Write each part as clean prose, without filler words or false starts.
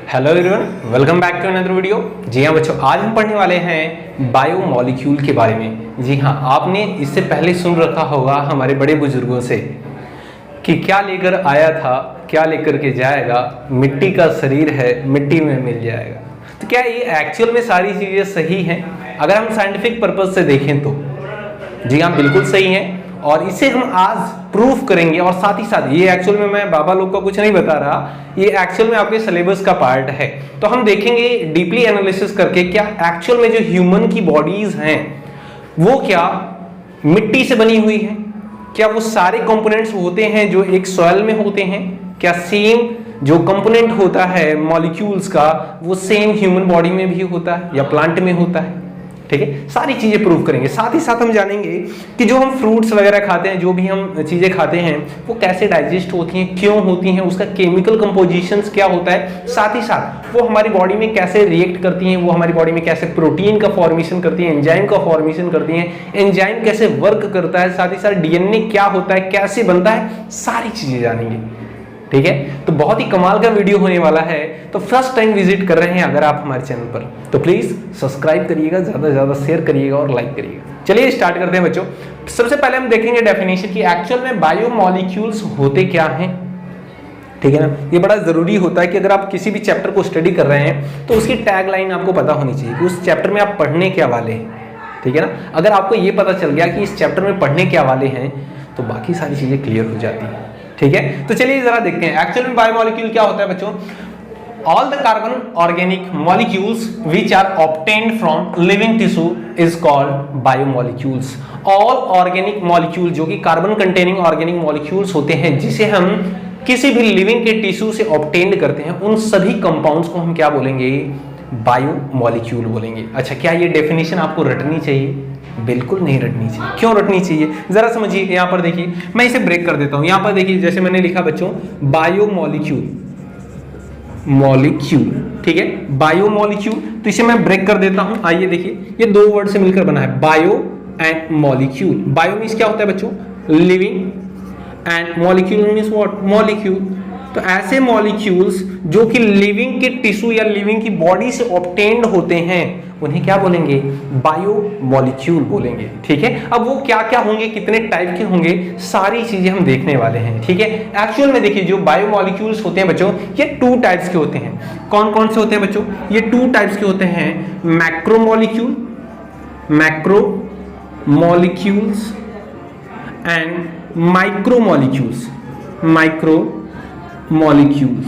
Hello everyone, welcome back to another video. जी हाँ बच्चों, आज हम पढ़ने वाले हैं बायोमॉलिक्यूल के बारे में। जी हाँ, आपने इससे पहले सुन रखा होगा हमारे बड़े बुजुर्गों से कि क्या लेकर आया था क्या लेकर के जाएगा, मिट्टी का शरीर है मिट्टी में मिल जाएगा। तो क्या ये एक्चुअल में सारी चीजें सही हैं? अगर हम साइंटिफिक पर्पज से देखें तो जी हाँ, बिल्कुल सही है। और इसे हम आज प्रूफ करेंगे और साथ ही साथ ये एक्चुअल में मैं बाबा लोग को कुछ नहीं बता रहा, ये एक्चुअल में आपके सिलेबस का पार्ट है। तो हम देखेंगे डीपली एनालिसिस करके क्या एक्चुअल में जो ह्यूमन की बॉडीज हैं वो क्या मिट्टी से बनी हुई है, क्या वो सारे कंपोनेंट्स होते हैं जो एक सॉइल में होते हैं, क्या सेम जो कंपोनेंट होता है मॉलिक्यूल्स का वो सेम ह्यूमन बॉडी में भी होता है या प्लांट में होता है। ठीक है, सारी चीजें प्रूव करेंगे। साथ ही साथ हम जानेंगे कि जो हम फ्रूट्स वगैरह खाते हैं, जो भी हम चीजें खाते हैं वो कैसे डाइजेस्ट होती हैं, क्यों होती हैं, उसका केमिकल कंपोजिशंस क्या होता है, साथ ही साथ वो हमारी बॉडी में कैसे रिएक्ट करती हैं, वो हमारी बॉडी में कैसे प्रोटीन का फॉर्मेशन करती हैं, एंजाइम का फॉर्मेशन करती हैं, एंजाइम कैसे वर्क करता है, साथ ही साथ डीएनए क्या होता है, कैसे बनता है, सारी चीजें जानेंगे। ठीक है, तो बहुत ही कमाल का वीडियो होने वाला है। तो फर्स्ट टाइम विजिट कर रहे हैं अगर आप हमारे चैनल पर तो प्लीज सब्सक्राइब करिएगा, ज्यादा से ज्यादा शेयर करिएगा और लाइक करिएगा। चलिए स्टार्ट करते हैं बच्चों। सबसे पहले हम देखेंगे डेफिनेशन की एक्चुअल में बायोमॉलिक्यूल्स होते क्या हैं। ठीक है ना, ये बड़ा जरूरी होता है कि अगर आप किसी भी चैप्टर को स्टडी कर रहे हैं तो उसकी टैग लाइन आपको पता होनी चाहिए कि उस चैप्टर में आप पढ़ने क्या वाले हैं। ठीक है ना, अगर आपको ये पता चल गया कि इस चैप्टर में पढ़ने क्या वाले हैं तो बाकी सारी चीजें क्लियर हो जाती हैं। ठीक है, तो चलिए जरा देखते हैं एक्चुअल में बायोमॉलिक्यूल क्या होता है बच्चों। All the carbon organic molecules which are obtained from living tissue is called biomolecules. All organic molecule जो कि कार्बन कंटेनिंग ऑर्गेनिक मॉलिक्यूल्स होते हैं जिसे हम किसी भी लिविंग के टिश्यू से ऑब्टेन्ड करते हैं, उन सभी कंपाउंड्स को हम क्या बोलेंगे, बायोमॉलिक्यूल बोलेंगे। अच्छा, क्या ये डेफिनेशन आपको रटनी चाहिए? बिल्कुल नहीं रटनी चाहिए। क्यों रटनी चाहिए जरा समझिए। यहां पर देखिए, मैं इसे ब्रेक कर देता हूं। यहां पर देखिए, जैसे मैंने लिखा बच्चों बायोमॉलिक्यूल, मॉलिक्यूल। ठीक है, बायोमॉलिक्यूल, तो इसे मैं ब्रेक कर देता हूं। आइए देखिए, ये दो वर्ड से मिलकर बना है, bio and molecule. Bio means क्या होता है बच्चों, living, and molecule means what, molecule. तो ऐसे मॉलिक्यूल्स जो कि लिविंग के टिश्यू या लिविंग की बॉडी से ऑब्टेन्ड होते हैं उन्हें क्या बोलेंगे, बायोमॉलिक्यूल बोलेंगे। ठीक है, अब वो क्या क्या होंगे, कितने टाइप के होंगे, सारी चीजें हम देखने वाले हैं। ठीक है, एक्चुअल में देखिए जो बायोमॉलिक्यूल्स होते हैं बच्चों ये टू टाइप्स के होते हैं। कौन कौन से होते हैं बच्चों, ये टू टाइप्स के होते हैं, मैक्रोमॉलिक्यूल, मैक्रोमॉलिक्यूल्स एंड माइक्रोमॉलिक्यूल्स, माइक्रोमॉलिक्यूल्स।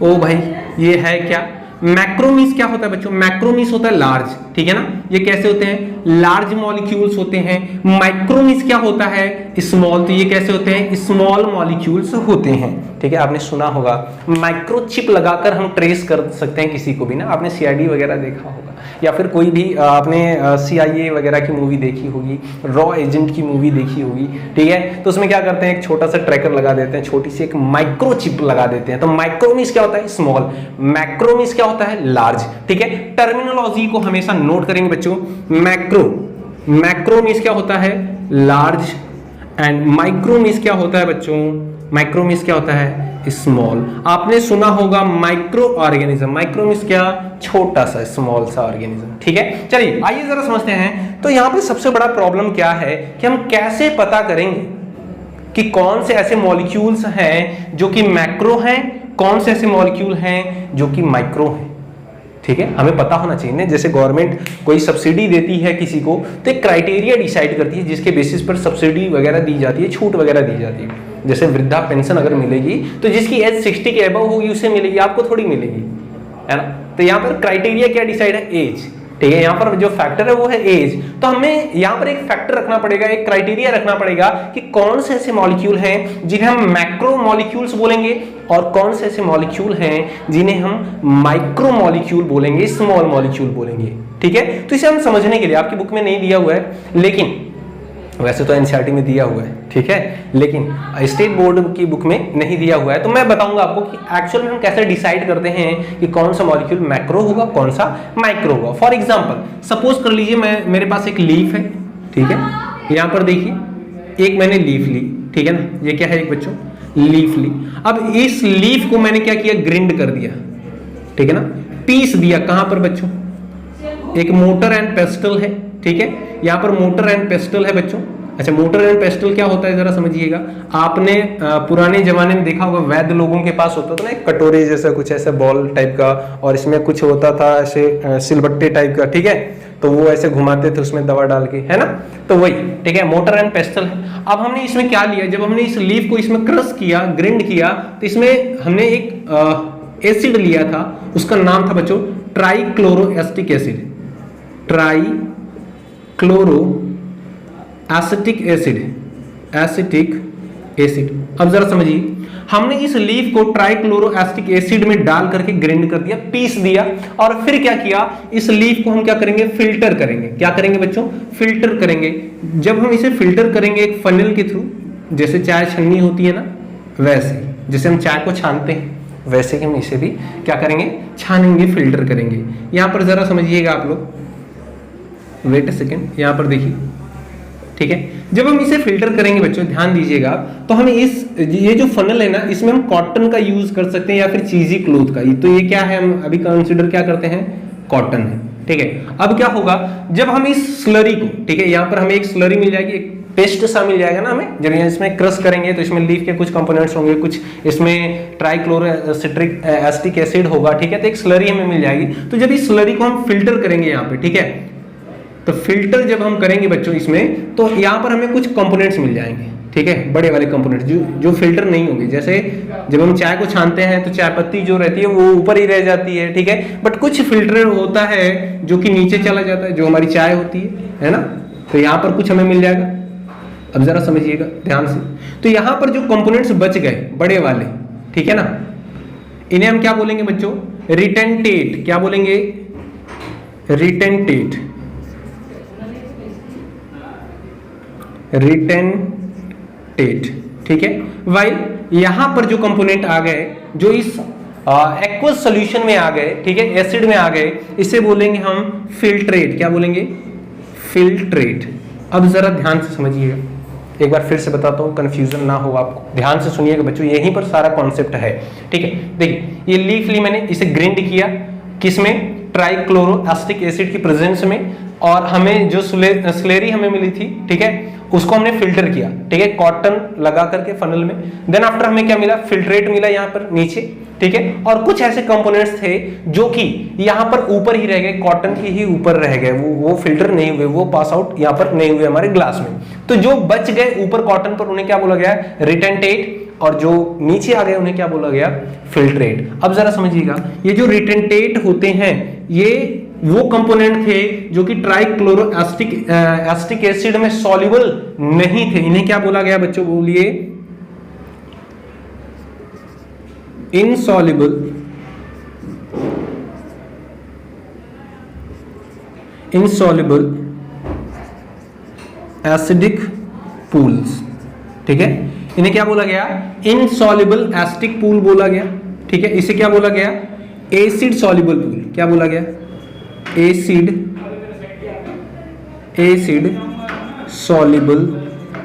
ओ भाई, ये है क्या, मैक्रो मीन्स क्या होता है बच्चों, मैक्रो मीन्स होता है लार्ज। ठीक है ना, ये कैसे होते हैं, लार्ज मॉलिक्यूल्स होते हैं। माइक्रो मीन्स क्या होता है, स्मॉल, तो ये कैसे होते हैं, स्मॉल मॉलिक्यूल्स होते हैं। ठीक है, आपने सुना होगा माइक्रोचिप लगाकर हम ट्रेस कर सकते हैं किसी को भी ना, आपने सीआईडी वगैरह देखा होगा या फिर कोई भी आपने सीआईए वगैरह की मूवी देखी होगी, रॉ एजेंट की मूवी देखी होगी। ठीक है, तो उसमें क्या करते हैं, एक छोटा सा ट्रैकर लगा देते हैं, छोटी सी एक माइक्रोचिप लगा देते हैं। तो माइक्रो मीन्स क्या होता है, स्मॉल, मैक्रो मीन्स क्या होता है, लार्ज। ठीक है, टर्मिनोलॉजी को हमेशा नोट करेंगे बच्चों। मैक्रो मीन्स क्या होता है, लार्ज, एंड माइक्रो मीन्स क्या होता है बच्चों, माइक्रो मीन्स क्या होता है, स्मॉल। आपने सुना होगा माइक्रो ऑर्गेनिज्म, माइक्रो मीन्स क्या, छोटा सा, स्मॉल सा ऑर्गेनिज्म। ठीक है, चलिए आइए जरा समझते हैं। तो यहां पे सबसे बड़ा प्रॉब्लम क्या है कि हम कैसे पता करेंगे कि कौन से ऐसे मॉलिक्यूल्स हैं जो कि मैक्रो हैं, कौन से ऐसे मॉलिक्यूल हैं जो कि माइक्रो हैं। ठीक है, हमें पता होना चाहिए ना, जैसे गवर्नमेंट कोई सब्सिडी देती है किसी को तो एक क्राइटेरिया डिसाइड करती है जिसके बेसिस पर सब्सिडी वगैरह दी जाती है, छूट वगैरह दी जाती है। जैसे वृद्धा पेंशन अगर मिलेगी तो जिसकी एज 60 के अबव होगी उसे मिलेगी, आपको थोड़ी मिलेगी, है ना। तो यहाँ पर क्राइटेरिया क्या डिसाइड है, एज। ठीक है, यहाँ पर जो फैक्टर है वो है एज। तो हमें यहाँ पर एक फैक्टर रखना पड़ेगा, एक क्राइटेरिया रखना पड़ेगा कि कौन से ऐसे मॉलिक्यूल हैं जिन्हें हम मैक्रो मॉलिक्यूल्स बोलेंगे और कौन से ऐसे मॉलिक्यूल हैं जिन्हें हम माइक्रो मॉलिक्यूल बोलेंगे, स्मॉल मॉलिक्यूल बोलेंगे। ठीक है, तो इसे हम समझने के लिए, आपकी बुक में नहीं दिया हुआ है लेकिन वैसे तो एनसीईआरटी में दिया हुआ है। ठीक है, लेकिन स्टेट बोर्ड की बुक में नहीं दिया हुआ है। तो मैं बताऊंगा आपको कि एक्चुअल में हम कैसे डिसाइड करते हैं कि कौन सा मॉलिक्यूल मैक्रो होगा, कौन सा माइक्रो होगा। फॉर एग्जांपल सपोज कर लीजिए मेरे पास एक लीफ है। ठीक है, यहाँ पर देखिए एक मैंने लीफ ली। ठीक है ना, ये क्या है एक बच्चों, लीफली। अब इस लीफ को मैंने क्या किया, ग्रिंड कर दिया, ठीक है ना, पीस दिया। कहां पर बच्चों, एक मोटर एंड पेस्टल है, ठीक है, यहां पर मोटर एंड पेस्टल है बच्चों। अच्छा, मोटर एंड पेस्टल क्या होता है जरा समझिएगा। आपने पुराने जमाने में देखा होगा, वैद्य लोगों के पास होता था ना एक कटोरे जैसा कुछ ऐसा बॉल टाइप का, और इसमें कुछ होता था ऐसे सिलबट्टे टाइप का, ठीक है, तो वो ऐसे घुमाते थे उसमें दवा डाल के, है ना, तो वही, ठीक है, मोटर एंड पेस्टल है। अब हमने इसमें क्या लिया, जब हमने इस लीफ को इसमें क्रश किया, ग्रिंड किया, तो इसमें हमने एक एसिड लिया था, उसका नाम था बच्चों trichloro acetic acid, trichloro acetic acid, acetic acid. अब जरा समझिए, हमने इस लीफ को ट्राइक्लोरो एसिटिक एसिड में डाल करके ग्राइंड कर दिया, पीस दिया, और फिर क्या किया, इस लीफ को हम क्या करेंगे, फिल्टर करेंगे। क्या करेंगे बच्चों, फिल्टर करेंगे। जब हम इसे फिल्टर करेंगे एक फनल के थ्रू, जैसे चाय छन्नी होती है ना, वैसे जैसे हम चाय को छानते हैं वैसे ही हम इसे भी क्या करेंगे, छानेंगे, फिल्टर करेंगे। यहां पर जरा समझिएगा आप लोग, वेट अ सेकेंड, यहां पर देखिए, ठीक है, जब हम इसे फिल्टर करेंगे बच्चों, ध्यान दीजिएगा, तो हमें ये जो फनल है ना, इसमें हम कॉटन का यूज कर सकते हैं या फिर चीजी क्लोथ का। तो ये क्या है, हम अभी कंसिडर क्या करते हैं, कॉटन है, ठीक है। अब क्या होगा, जब हम इस स्लरी को, ठीक है, यहाँ पर हमें एक स्लरी मिल जाएगी, एक पेस्ट सा मिल जाएगा ना हमें, जब इसमें क्रश करेंगे तो इसमें लीफ के कुछ कंपोनेंट्स होंगे, कुछ इसमें ट्राइक्लोरो एसिटिक एसिड होगा, ठीक है, तो एक स्लरी हमें मिल जाएगी। तो जब इस स्लरी को हम फिल्टर करेंगे यहाँ पे, ठीक है, तो फिल्टर जब हम करेंगे बच्चों इसमें, तो यहाँ पर हमें कुछ कंपोनेंट्स मिल जाएंगे, ठीक है, बड़े वाले कंपोनेंट्स जो फिल्टर नहीं होंगे। जैसे जब हम चाय को छानते हैं तो चाय पत्ती जो रहती है वो ऊपर ही रह जाती है, ठीक है, बट कुछ फिल्टर होता है जो कि नीचे चला जाता है, जो हमारी चाय होती है ना, तो यहाँ पर कुछ हमें मिल जाएगा। अब जरा समझिएगा ध्यान से, तो यहाँ पर जो कंपोनेंट्स बच गए बड़े वाले, ठीक है ना, इन्हें हम क्या बोलेंगे बच्चों, रिटेंटेट। क्या बोलेंगे, रिटेंटेट, रिटेंटेट, ठीक है। वाइल यहां पर जो कंपोनेंट आ गए, जो इस एक्वस सॉल्यूशन में आ गए, ठीक है, एसिड में आ गए, इसे बोलेंगे हम फिल्ट्रेट। क्या बोलेंगे, फिल्ट्रेट। अब जरा ध्यान से समझिएगा, एक बार फिर से बताता हूं, कंफ्यूजन ना हो आपको, ध्यान से सुनिएगा बच्चों, यहीं पर सारा कॉन्सेप्ट है, ठीक है। देखिए, ये लीफ ली मैंने, इसे ग्राइंड किया, किसमें, ट्राइक्लोरो एसिटिक एसिड की प्रेजेंस में, और हमें जो स्लेरी हमें मिली थी, ठीक है, उसको हमने फिल्टर किया, ठीक है, कॉटन लगा करके फनल में। देन आफ्टर हमें क्या मिला, फिल्ट्रेट मिला यहाँ पर नीचे, ठीक है, और कुछ ऐसे कंपोनेंट्स थे जो कि यहाँ पर ऊपर ही रह गए, कॉटन के ही ऊपर रह गए, वो फिल्टर नहीं हुए, वो पास आउट यहाँ पर नहीं हुए हमारे ग्लास में। तो जो बच गए ऊपर कॉटन पर, उन्हें क्या बोला गया, रिटेंटेट, और जो नीचे आ गए उन्हें क्या बोला गया, फिल्ट्रेट। अब जरा समझिएगा, ये जो रिटेंटेट होते हैं, ये वो कंपोनेंट थे जो कि ट्राइक्लोरो एसिटिक एसिड में सॉल्युबल नहीं थे। इन्हें क्या बोला गया बच्चों, बोलिए, इनसॉल्युबल, इनसॉल्युबल एसिडिक पूल्स, ठीक है, इन्हें क्या बोला गया, इनसॉल्युबल एसिडिक पूल बोला गया, ठीक है। इसे क्या बोला गया, एसिड सॉल्युबल पूल। क्या बोला गया, एसिड सॉल्युबल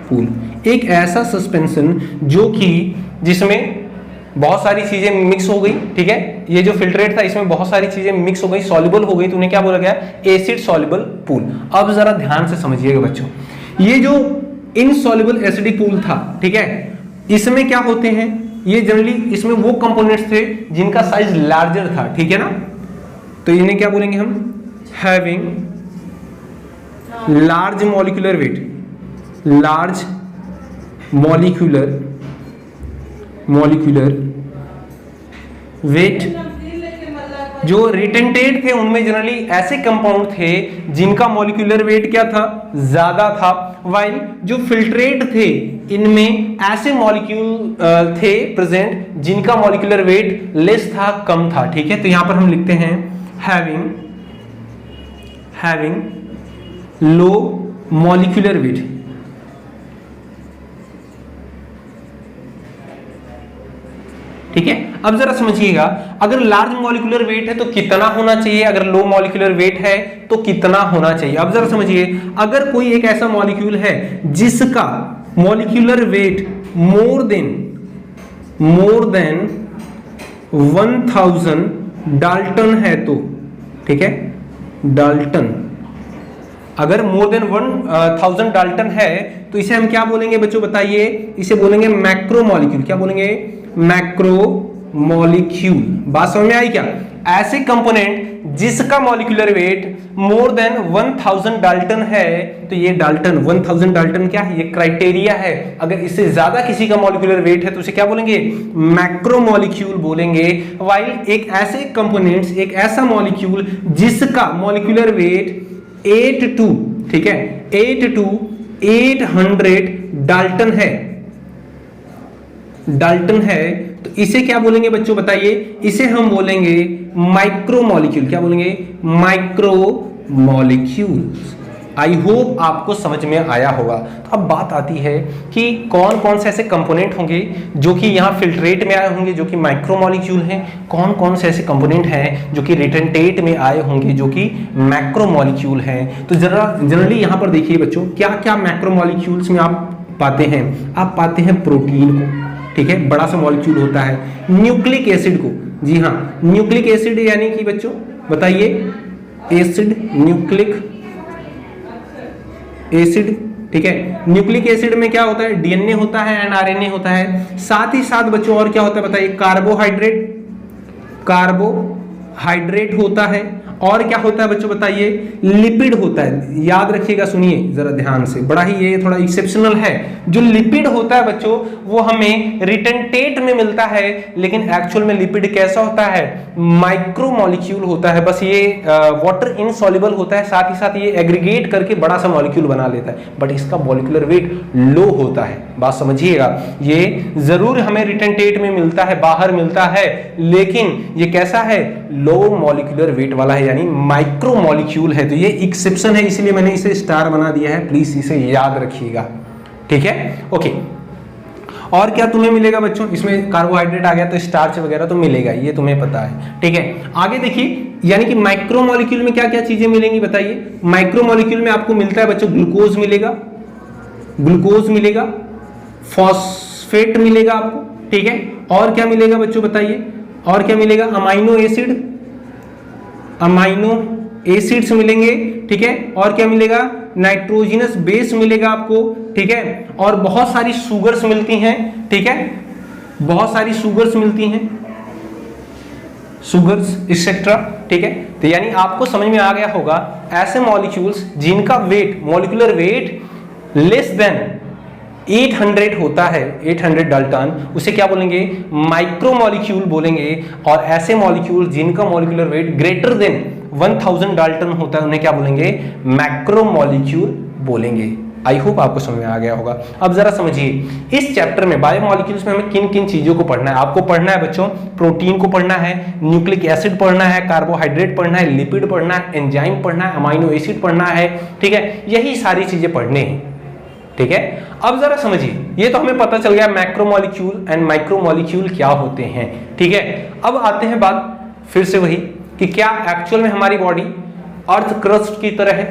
पूल। एक ऐसा सस्पेंशन जो कि जिसमें बहुत सारी चीजें मिक्स हो गई, ठीक है, ये जो फिल्ट्रेट था इसमें बहुत सारी चीजें मिक्स हो गई, सॉल्युबल हो गई, तो उन्हें क्या बोला गया, एसिड सॉल्युबल पूल। अब जरा ध्यान से समझिएगा बच्चों, ये जो इनसॉल्युबल एसिडिक पूल था, ठीक है, इसमें क्या होते हैं, ये जनरली इसमें वो कंपोनेंट्स थे जिनका साइज लार्जर था, ठीक है ना, तो इन्हें क्या बोलेंगे हम, having large molecular weight, large molecular weight. जो रिटेंटेट थे उनमें जनरली ऐसे कंपाउंड थे जिनका मॉलिक्यूलर वेट क्या था, ज्यादा था, वाइल जो फिल्ट्रेट थे इनमें ऐसे मॉलिक्यूल थे प्रेजेंट जिनका मॉलिक्यूलर वेट लेस था, कम था, ठीक है। तो यहां पर हम लिखते हैं हैविंग लो मॉलिक्यूलर वेट, ठीक है। अब जरा समझिएगा, अगर लार्ज मॉलिक्यूलर वेट है तो कितना होना चाहिए, अगर लो मॉलिक्यूलर वेट है तो कितना होना चाहिए। अब जरा समझिए, अगर कोई एक ऐसा मॉलिक्यूल है जिसका molecular weight more than more than 1000 Dalton है तो, ठीक है, डाल्टन, अगर मोर देन 1000 डाल्टन है तो इसे हम क्या बोलेंगे बच्चों बताइए, इसे बोलेंगे मैक्रोमोलिक्यूल। क्या बोलेंगे? मैक्रोमोलिक्यूल। बात समझ में आई क्या? ऐसे कंपोनेंट जिसका molecular weight more than 1000 Dalton है, तो ये डाल्टन 1000 डाल्टन क्या है? ये क्राइटेरिया है। अगर इससे ज्यादा किसी का मॉलिक्यूलर वेट है तो उसे क्या बोलेंगे? मैक्रोमोलिक्यूल बोलेंगे। वाइल एक ऐसे कंपोनेंट्स, एक ऐसा मॉलिक्यूल जिसका मॉलिक्यूलर वेट 8 to, ठीक है, 8 to 800 डाल्टन है, डाल्टन है, तो इसे क्या बोलेंगे बच्चों बताइए? इसे हम बोलेंगे माइक्रोमोलिक्यूल। क्या बोलेंगे? माइक्रोमोलिक्यूल। आई होप आपको समझ में आया होगा। तो अब बात आती है कि कौन कौन से ऐसे कंपोनेंट होंगे जो कि यहाँ फिल्ट्रेट में आए होंगे जो कि माइक्रोमोलिक्यूल हैं, कौन कौन से ऐसे कंपोनेंट हैं जो कि रिटेंटेट में आए होंगे जो कि मैक्रोमोलिक्यूल हैं। तो जरा जनरली यहाँ पर देखिए बच्चों, क्या क्या मैक्रोमोलिक्यूल्स में आप पाते हैं? आप पाते हैं प्रोटीन को, ठीक है, बड़ा सा मॉलिक्यूल होता है। न्यूक्लिक एसिड को, जी हाँ, न्यूक्लिक एसिड यानी कि बच्चों बताइए, एसिड, न्यूक्लिक एसिड, ठीक है। न्यूक्लिक एसिड में क्या होता है? डीएनए होता है एंड आरएनए होता है। साथ ही साथ बच्चों और क्या होता है बताइए? कार्बोहाइड्रेट, कार्बोहाइड्रेट होता है। और क्या होता है बच्चों बताइए? लिपिड होता है। याद रखिएगा, सुनिए जरा ध्यान से, बड़ा ही ये थोड़ा एक्सेप्शनल है। जो लिपिड होता है बच्चों वो हमें रिटेंटेट में मिलता है, लेकिन एक्चुअल में लिपिड कैसा होता है? माइक्रोमोलिक्यूल होता है। बस ये वाटर इनसॉल्युबल होता है, साथ ही साथ ये एग्रीगेट करके बड़ा सा मॉलिक्यूल बना लेता है, बट इसका मॉलिक्यूलर वेट लो होता है। बात समझिएगा, ये जरूर हमें रिटेंटेट में मिलता है, बाहर मिलता है, लेकिन ये कैसा है? लो मॉलिक्यूलर वेट वाला है, यानी माइक्रोमोलिक्यूल है। तो ये एक्सेप्शन है, इसलिए मैंने इसे स्टार बना दिया है, प्लीज इसे याद रखिएगा, ठीक है, ओके। और क्या तुम्हें मिलेगा बच्चों? इसमें कार्बोहाइड्रेट आ गया तो स्टार्च वगैरह तो मिलेगा, ये तुम्हें पता है, ठीक है। आगे देखिए, यानी कि माइक्रोमोलिक्यूल में क्या क्या चीजें मिलेंगी बताइए? माइक्रोमोलिक्यूल में आपको मिलता है बच्चों ग्लूकोज मिलेगा, ग्लूकोज मिलेगा, फॉस्फेट मिलेगा आपको, ठीक है। और क्या मिलेगा बच्चों बताइए? और क्या मिलेगा? अमाइनो एसिड, अमाइनो एसिड्स मिलेंगे, ठीक है। और क्या मिलेगा? नाइट्रोजनस बेस मिलेगा आपको, ठीक है। और बहुत सारी शुगर्स मिलती हैं, ठीक है, बहुत सारी शुगर्स मिलती हैं, शुगर्स एक्सेट्रा, ठीक है। तो यानी आपको समझ में आ गया होगा, ऐसे मॉलिक्यूल्स जिनका weight, molecular weight less than 800 होता है, 800 डाल्टन, उसे क्या बोलेंगे? माइक्रोमोलिक्यूल बोलेंगे। और ऐसे मॉलिक्यूल जिनका molecular weight greater than 1000 Dalton होता है उन्हें क्या बोलेंगे? मैक्रोमोलिक्यूल बोलेंगे। आई होप आपको समझ में आ गया होगा। अब जरा समझिए, इस चैप्टर में बायोमॉलिक्यूल्स में हमें किन किन चीजों को पढ़ना है। आपको पढ़ना है बच्चों, प्रोटीन को पढ़ना है, न्यूक्लिक एसिड पढ़ना है, कार्बोहाइड्रेट पढ़ना है, लिपिड पढ़ना है, एंजाइम पढ़ना है, अमाइनो एसिड पढ़ना है, ठीक है। यही सारी चीजें पढ़ने हैं, ठीक है। अब जरा समझिए, ये तो हमें पता चल गया मैक्रोमोलिक्यूल एंड माइक्रोमोलिक्यूल क्या होते हैं, ठीक है। अब आते हैं बात फिर से वही कि क्या एक्चुअल में हमारी बॉडी अर्थ क्रस्ट की तरह है?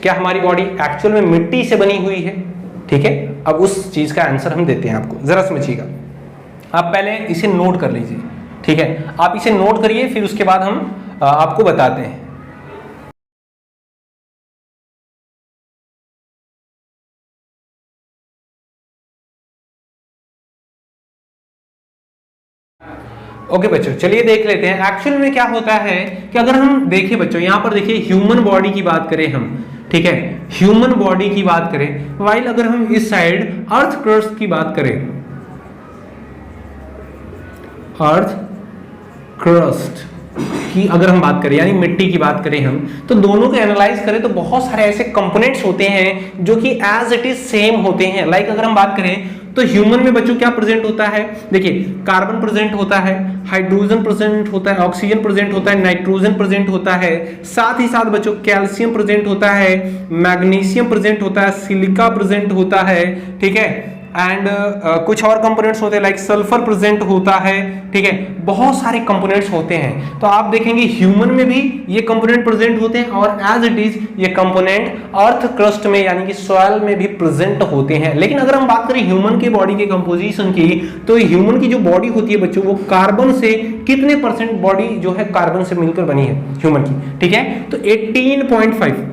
क्या हमारी बॉडी एक्चुअल में मिट्टी से बनी हुई है? ठीक है, अब उस चीज का आंसर हम देते हैं आपको, जरा समझिएगा। आप पहले इसे नोट कर लीजिए, ठीक है, आप इसे नोट करिए, फिर उसके बाद हम आपको बताते हैं। ओके बच्चों, चलिए देख लेते हैं एक्चुअल में क्या होता है। कि अगर हम देखें बच्चों, यहां पर देखिए ह्यूमन बॉडी की बात करें हम, ठीक है, ह्यूमन बॉडी की बात करें, वाइल अगर हम इस साइड अर्थ क्रस्ट की बात करें, अर्थ क्रस्ट की अगर हम बात करें, यानी मिट्टी की बात करें हम, तो दोनों को एनालाइज करें तो बहुत सारे ऐसे कंपोनेंट्स होते हैं जो कि एज इट इज सेम होते हैं। लाइक अगर हम बात करें तो ह्यूमन में बच्चों क्या प्रेजेंट होता है? देखिए, कार्बन प्रेजेंट होता है, हाइड्रोजन प्रेजेंट होता है, ऑक्सीजन प्रेजेंट होता है, नाइट्रोजन प्रेजेंट होता है, साथ ही साथ बच्चों कैल्शियम प्रेजेंट होता है, मैग्नीशियम प्रेजेंट होता है, सिलिका प्रेजेंट होता है, ठीक है, एंड कुछ और कंपोनेंट्स होते हैं लाइक सल्फर प्रेजेंट होता है, ठीक है, बहुत सारे कंपोनेंट्स होते हैं। तो आप देखेंगे ह्यूमन में भी ये कंपोनेंट प्रेजेंट होते हैं और एज इट इज ये कंपोनेंट अर्थ क्रस्ट में यानी कि सॉइल में भी प्रेजेंट होते हैं। लेकिन अगर हम बात करें ह्यूमन की बॉडी के कंपोजिशन की, तो ह्यूमन की जो बॉडी होती है बच्चों, वो कार्बन से कितने परसेंट बॉडी जो है कार्बन से मिलकर बनी है ह्यूमन की, ठीक है, तो 18.5,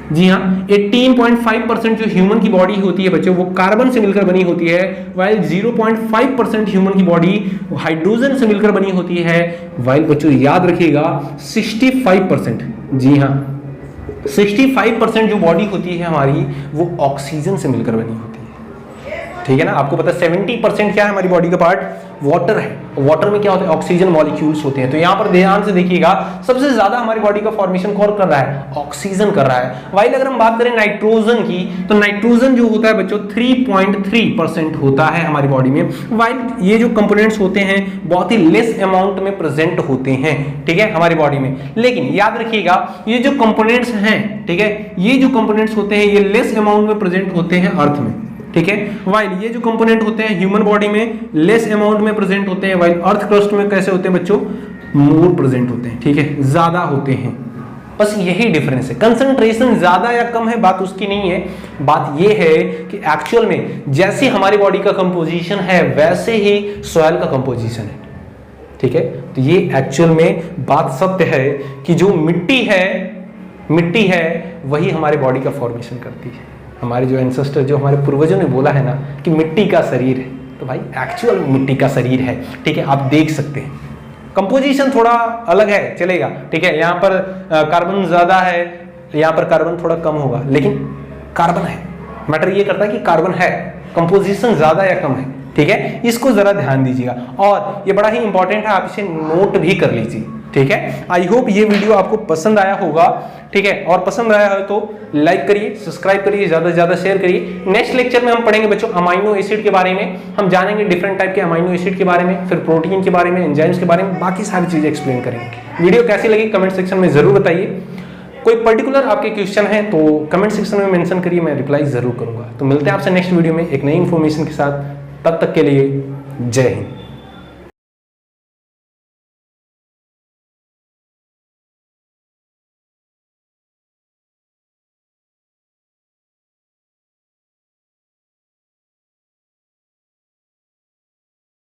जी हाँ 18.5% जो ह्यूमन की बॉडी होती है बच्चों वो कार्बन से मिलकर बनी होती है, वाइल 0.5% ह्यूमन की बॉडी हाइड्रोजन से मिलकर बनी होती है, वाइल बच्चों याद रखिएगा 65%, जी हाँ 65% जो बॉडी होती है हमारी वो ऑक्सीजन से मिलकर बनी होती है, ठीक है ना। आपको पता है 70% क्या है हमारी बॉडी का पार्ट, वाटर है। वाटर में क्या होता है, ऑक्सीजन मॉलिक्यूल्स होते हैं। तो यहाँ पर ध्यान से देखिएगा सबसे ज्यादा हमारी बॉडी का फॉर्मेशन कौन कर रहा है, ऑक्सीजन कर रहा है। वाइल अगर हम बात करें नाइट्रोजन की, तो नाइट्रोजन जो होता है बच्चों 3.3% होता है हमारी बॉडी में। वाइल ये जो कंपोनेंट्स होते हैं बहुत ही लेस अमाउंट में प्रेजेंट होते हैं, ठीक है, हमारी बॉडी में। लेकिन याद रखिएगा ये जो कंपोनेंट्स हैं, ठीक है, ये जो कंपोनेंट्स होते हैं ये लेस अमाउंट में प्रेजेंट होते हैं अर्थ में, ठीक है। वाइल ये जो कंपोनेंट होते हैं ह्यूमन बॉडी में लेस अमाउंट में प्रेजेंट होते हैं, वाइल अर्थ क्रस्ट में कैसे होते हैं बच्चों, मोर प्रेजेंट होते हैं, ठीक है, ज्यादा होते हैं। बस यही डिफरेंस है, कंसंट्रेशन ज्यादा या कम है बात उसकी नहीं है, बात ये है कि एक्चुअल में जैसे हमारी बॉडी का कंपोजिशन है वैसे ही सॉइल का कंपोजिशन है, ठीक है। तो ये एक्चुअल में बात सत्य है कि जो मिट्टी है वही हमारी बॉडी का फॉर्मेशन करती है। हमारे जो एंसेस्टर, जो हमारे पूर्वजों ने बोला है ना कि मिट्टी का शरीर है, तो भाई एक्चुअल मिट्टी का शरीर है, ठीक है। आप देख सकते हैं कंपोजिशन थोड़ा अलग है, चलेगा, ठीक है, यहाँ पर कार्बन ज्यादा है, यहाँ पर कार्बन थोड़ा कम होगा, लेकिन कार्बन है। मैटर ये करता है कि कार्बन है, कंपोजिशन ज्यादा या कम है, ठीक है, इसको जरा ध्यान दीजिएगा। और ये बड़ा ही इंपॉर्टेंट है, आप इसे नोट भी कर लीजिए, ठीक है। आई होप ये वीडियो आपको पसंद आया होगा, ठीक है, और पसंद आया है तो लाइक करिए, सब्सक्राइब करिए, ज्यादा से ज्यादा शेयर करिए। नेक्स्ट लेक्चर में हम पढ़ेंगे बच्चों अमाइनो एसिड के बारे में, हम जानेंगे डिफरेंट टाइप के अमाइनो एसिड के बारे में, फिर प्रोटीन के बारे में, एंजाइम्स के बारे में, बाकी सारी चीजें एक्सप्लेन करेंगे। वीडियो कैसी लगी कमेंट सेक्शन में जरूर बताइए। कोई पर्टिकुलर आपके क्वेश्चन है तो कमेंट सेक्शन में मेंशन करिए, मैं रिप्लाई जरूर करूंगा। तो मिलते हैं आपसे नेक्स्ट वीडियो में एक नई इंफॉर्मेशन के साथ, तब तक के लिए जय हिंद।